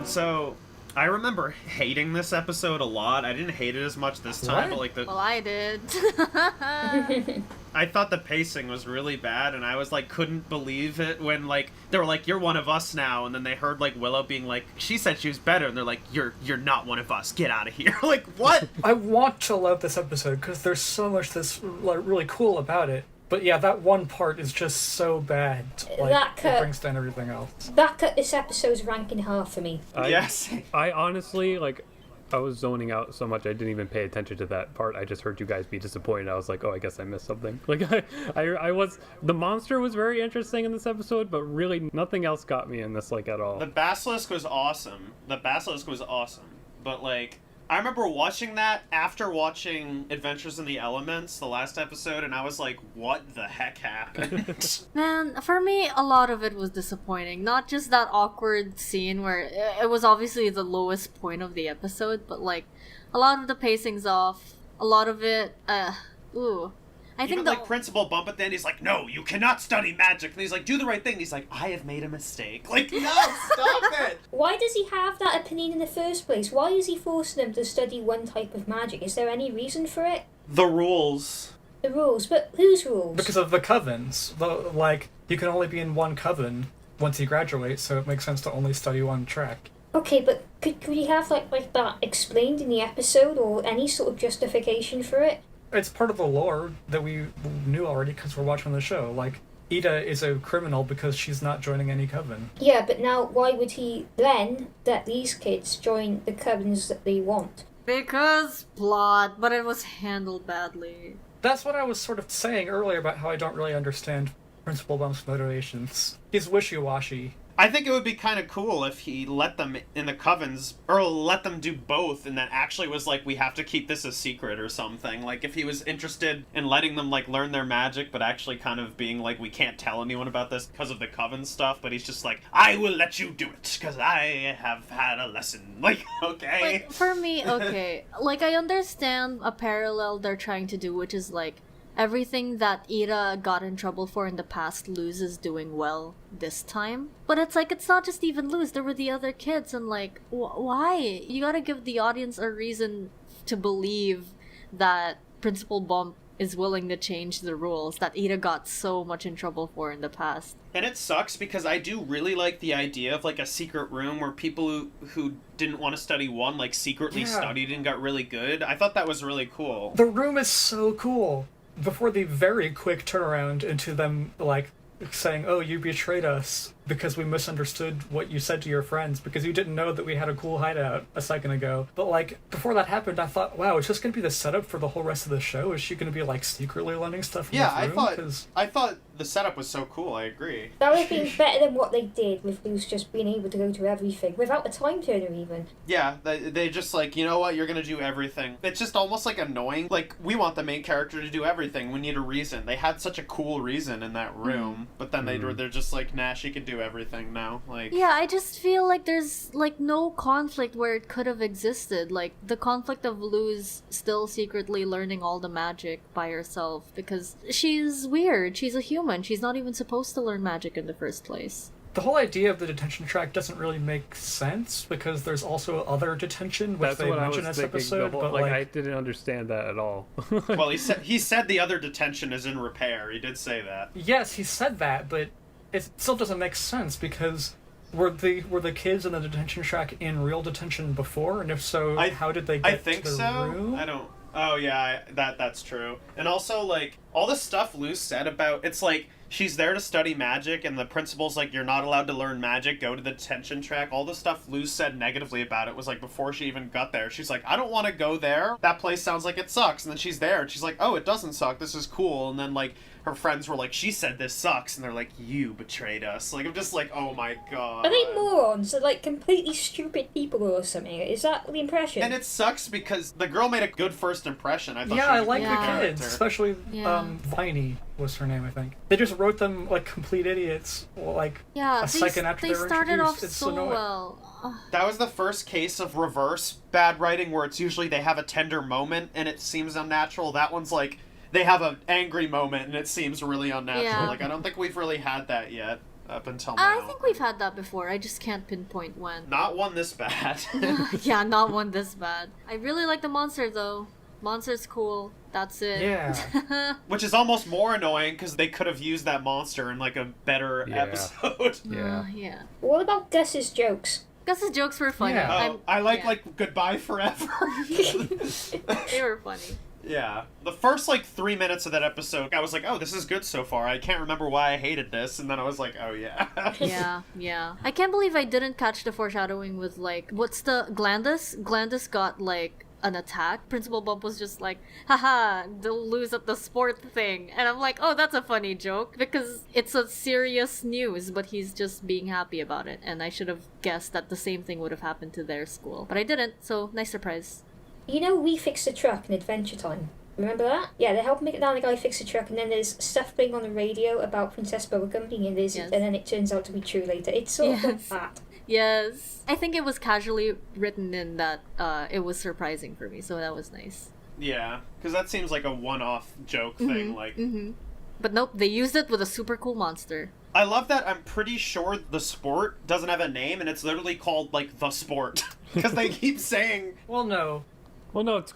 So, I remember hating this episode a lot. I didn't hate it as much this time, but like the... Well, I did. I thought the pacing was really bad, and I was like, couldn't believe it when like they were like, "You're one of us now," and then they heard like Willow being like, "She said she was better," and they're like, "You're not one of us. Get out of here!" Like, what? I want to love this episode because there's so much that's like really cool about it. But yeah, that one part is just so bad. Like, it brings down everything else. That cut this episode's rank in half for me. Yes. I honestly, like, I was zoning out so much I didn't even pay attention to that part. I just heard you guys be disappointed. I was like, oh, I guess I missed something. Like, I was... The monster was very interesting in this episode, but really nothing else got me in this, like, at all. The basilisk was awesome. But, like... I remember watching that after watching Adventures in the Elements, the last episode, and I was like, what the heck happened? Man, for me, a lot of it was disappointing. Not just that awkward scene where it was obviously the lowest point of the episode, but like, a lot of the pacing's off. A lot of it, I Even think like Principal Bump at the end, he's like, no, you cannot study magic. And he's like, do the right thing. And he's like, I have made a mistake. Like, no, stop it. Why does he have that opinion in the first place? Why is he forcing them to study one type of magic? Is there any reason for it? The rules. The rules? But whose rules? Because of the covens. Like, you can only be in one coven once you graduate, so it makes sense to only study one track. Okay, but could we have like that explained in the episode or any sort of justification for it? It's part of the lore that we knew already because we're watching the show. Like, Ida is a criminal because she's not joining any coven. Yeah, but now why would he then let these kids join the covens that they want? because plot, but it was handled badly. That's what I was sort of saying earlier about how I don't really understand Principal Bump's motivations. He's wishy-washy. I think it would be kind of cool if he let them in the covens, or let them do both, and that actually was like, we have to keep this a secret or something. Like, if he was interested in letting them, like, learn their magic, but actually kind of being like, we can't tell anyone about this because of the coven stuff, but he's just like, I will let you do it, because I have had a lesson. Like, okay. Like, for me, okay. Like, I understand a parallel they're trying to do, which is, like, everything that Ira got in trouble for in the past, Luz is doing well this time. But it's like, it's not just even Luz, there were the other kids, and like, why? You gotta give the audience a reason to believe that Principal Bump is willing to change the rules that Ira got so much in trouble for in the past. And it sucks because I do really like the idea of like a secret room where people who didn't want to study one, like, secretly studied and got really good. I thought that was really cool. The room is so cool. Before the very quick turnaround into them, like, saying, oh, you betrayed us because we misunderstood what you said to your friends because you didn't know that we had a cool hideout a second ago. But, like, before that happened, I thought, wow, it's just going to be the setup for the whole rest of the show? Is she going to be, like, secretly learning stuff in this room? I thought the setup was so cool, I agree. That would have been better than what they did with Luz just being able to go to everything, without a time turner even. Yeah, they just like, you know what, you're going to do everything. It's just almost like annoying. Like, we want the main character to do everything. We need a reason. They had such a cool reason in that room, but then they're just like, nah, she can do everything now. Like, yeah, I just feel like there's like no conflict where it could have existed. Like the conflict of Luz still secretly learning all the magic by herself because she's weird. She's a human. She's not even supposed to learn magic in the first place. The whole idea of the detention track doesn't really make sense because there's also other detention, which they mention in this episode. But like, I didn't understand that at all. Well, he said the other detention is in repair. He did say that. Yes, he said that, but it still doesn't make sense because were the kids in the detention track in real detention before? And if so, how did they get to the room? I don't. Oh yeah, that's true. And also, like, all the stuff Luz said about, it's like, she's there to study magic, and the principal's like, you're not allowed to learn magic, go to the detention track. All the stuff Luz said negatively about it was like, before she even got there, she's like, I don't want to go there. That place sounds like it sucks. And then she's there, and she's like, oh, it doesn't suck. This is cool. And then, like, her friends were like, she said this sucks. And they're like, you betrayed us. Like, I'm just like, oh my god. Are they morons? Are like completely stupid people or something? Is that the impression? And it sucks because the girl made a good first impression. I thought I like the kids, especially Viney was her name, I think. They just wrote them like complete idiots, like a second after they were started introduced. off It's so annoying. well. That was the first case of reverse bad writing where it's usually they have a tender moment and it seems unnatural. That one's like, they have an angry moment and it seems really unnatural. Yeah. Like, I don't think we've really had that yet up until now. I think we've had that before. I just can't pinpoint when. Not one this bad. Yeah, not one this bad. I really like the monster though. Monster's cool. That's it. Yeah. Which is almost more annoying because they could have used that monster in like a better Yeah. episode. Yeah. Yeah. What about Gus's jokes? Gus's jokes were funny. Yeah. Oh, I like yeah. like goodbye forever. They were funny. Yeah. The first like 3 minutes of that episode, I was like, oh, this is good so far. I can't remember why I hated this, and then I was like, oh yeah. Yeah. I can't believe I didn't catch the foreshadowing with like what's the Glandus? Glandus got like an attack. Principal Bump was just like, haha, they'll lose at the sport thing. And I'm like, oh, that's a funny joke because it's a serious news, but he's just being happy about it. And I should have guessed that the same thing would have happened to their school. But I didn't, so nice surprise. You know, we fixed the truck in Adventure Time. Remember that? Yeah, they help make it down. The guy fix the truck, and then there's stuff playing on the radio about Princess Bubblegum, and Yes. and then it turns out to be true later. It's sort of like Yes. that. Yes. I think it was casually written in that it was surprising for me, so that was nice. Yeah, because that seems like a one-off joke thing. Like, But nope, they used it with a super cool monster. I love that. I'm pretty sure the sport doesn't have a name, and it's literally called like the sport because they keep saying. Well, no. Well, no, it's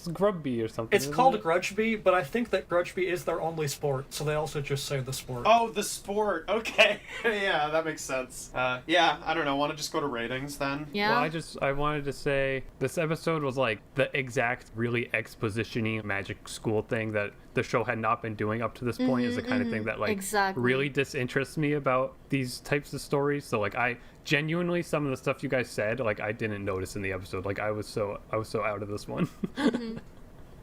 Grubby or something. It's isn't called it? Grudgeby, but I think that Grudgeby is their only sport, so they also just say the sport. Oh, the sport. Okay, yeah, that makes sense. Yeah, I don't know. Want to just go to ratings then? Yeah. Well, I wanted to say this episode was like the exact really exposition-y magic school thing that the show had not been doing up to this point. Is the kind of thing that like Exactly. really disinterests me about these types of stories. So like I genuinely, some of the stuff you guys said, like I didn't notice in the episode. Like I was so out of this one.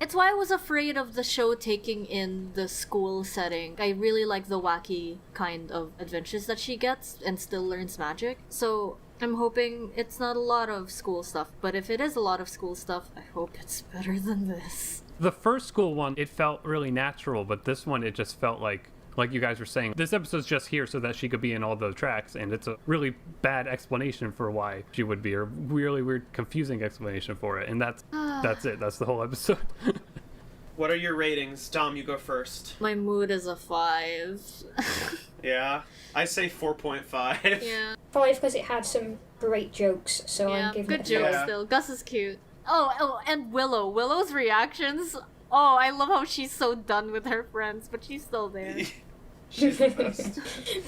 It's why I was afraid of the show taking in the school setting. I really like the wacky kind of adventures that she gets and still learns magic. So I'm hoping it's not a lot of school stuff, but if it is a lot of school stuff, I hope it's better than this. The first school one, it felt really natural, but this one, it just felt like you guys were saying, this episode's just here so that she could be in all the tracks, and it's a really bad explanation for why she would be, or really weird, confusing explanation for it, and that's it. That's the whole episode. What are your ratings? Dom, you go first. My mood is a 5. Yeah, I say 4.5. Yeah. 5 because it had some great jokes, so Yeah, I'm giving good it a joke 5. Yeah. still. Gus is cute. Oh, and Willow. Willow's reactions. Oh, I love how she's so done with her friends, but she's still there. She's the best.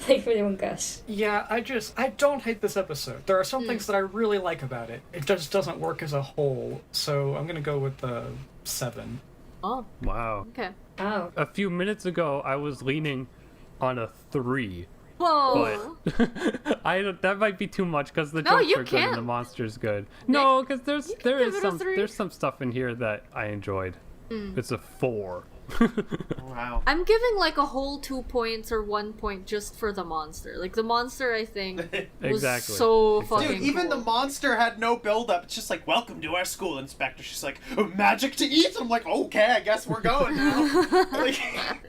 Like really want Gus. Yeah, I don't hate this episode. There are some things that I really like about it. It just doesn't work as a whole, so I'm gonna go with the 7. Oh, Wow. okay. Oh. A few minutes ago, I was leaning on a 3. Whoa. But that might be too much because the No, jokes you are good and the can't. monster's good. No, because there give is it a 3. there's some stuff in here that I enjoyed. It's a 4. Wow. I'm giving like a whole 2 points or 1 point just for the monster. Like the monster, I think, was Exactly. so Exactly. fucking Dude, even cool. the monster had no build-up. It's just like, welcome to our school, Inspector. She's like, oh, magic to eat? I'm like, okay, I guess we're going now. Like,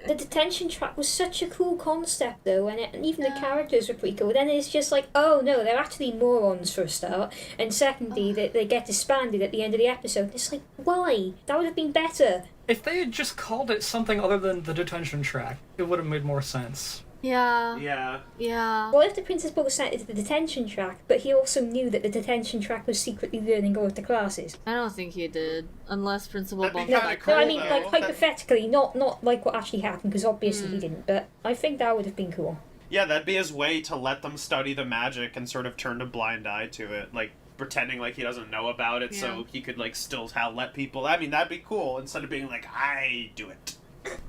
The detention track was such a cool concept though, and even the characters were pretty cool. Then it's just like, oh no, they're actually morons for a start, and secondly, they get disbanded at the end of the episode. It's like, why? That would have been better. If they had just called it something other than the detention track, it would have made more sense. Yeah. yeah. What if the Princess Bug was sent to the detention track, but he also knew that the detention track was secretly learning all of the classes? I don't think he did, unless Principal That'd be Bump. kinda No, cool, I mean, though. like, hypothetically, not like what actually happened, because obviously he didn't, but I think that would have been cool. Yeah, that'd be his way to let them study the magic and sort of turn a blind eye to it. Like, pretending like he doesn't know about it so he could, like, still let people... I mean, that'd be cool, instead of being like, I do it.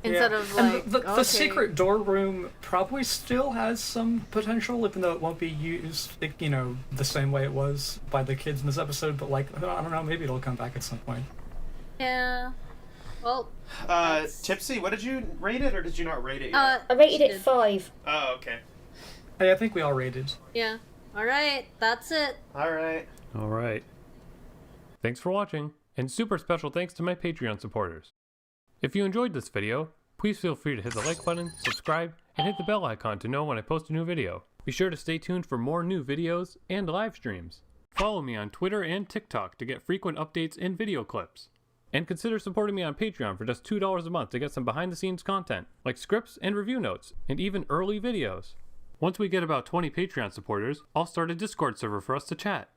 Instead Yeah. of And like the okay. secret door room probably still has some potential, even though it won't be used, the same way it was by the kids in this episode. But like, I don't know, maybe it'll come back at some point. Yeah. Well. that's- Tipsy, what did you rate it, or did you not rate it yet? I rated she it did. 5. Oh, okay. Hey, I think we all rated. Yeah. All right. That's it. Alright. All right. Thanks for watching, and super special thanks to my Patreon supporters. If you enjoyed this video, please feel free to hit the like button, subscribe, and hit the bell icon to know when I post a new video. Be sure to stay tuned for more new videos and live streams. Follow me on Twitter and TikTok to get frequent updates and video clips. And consider supporting me on Patreon for just $2 a month to get some behind the scenes content, like scripts and review notes, and even early videos. Once we get about 20 Patreon supporters, I'll start a Discord server for us to chat.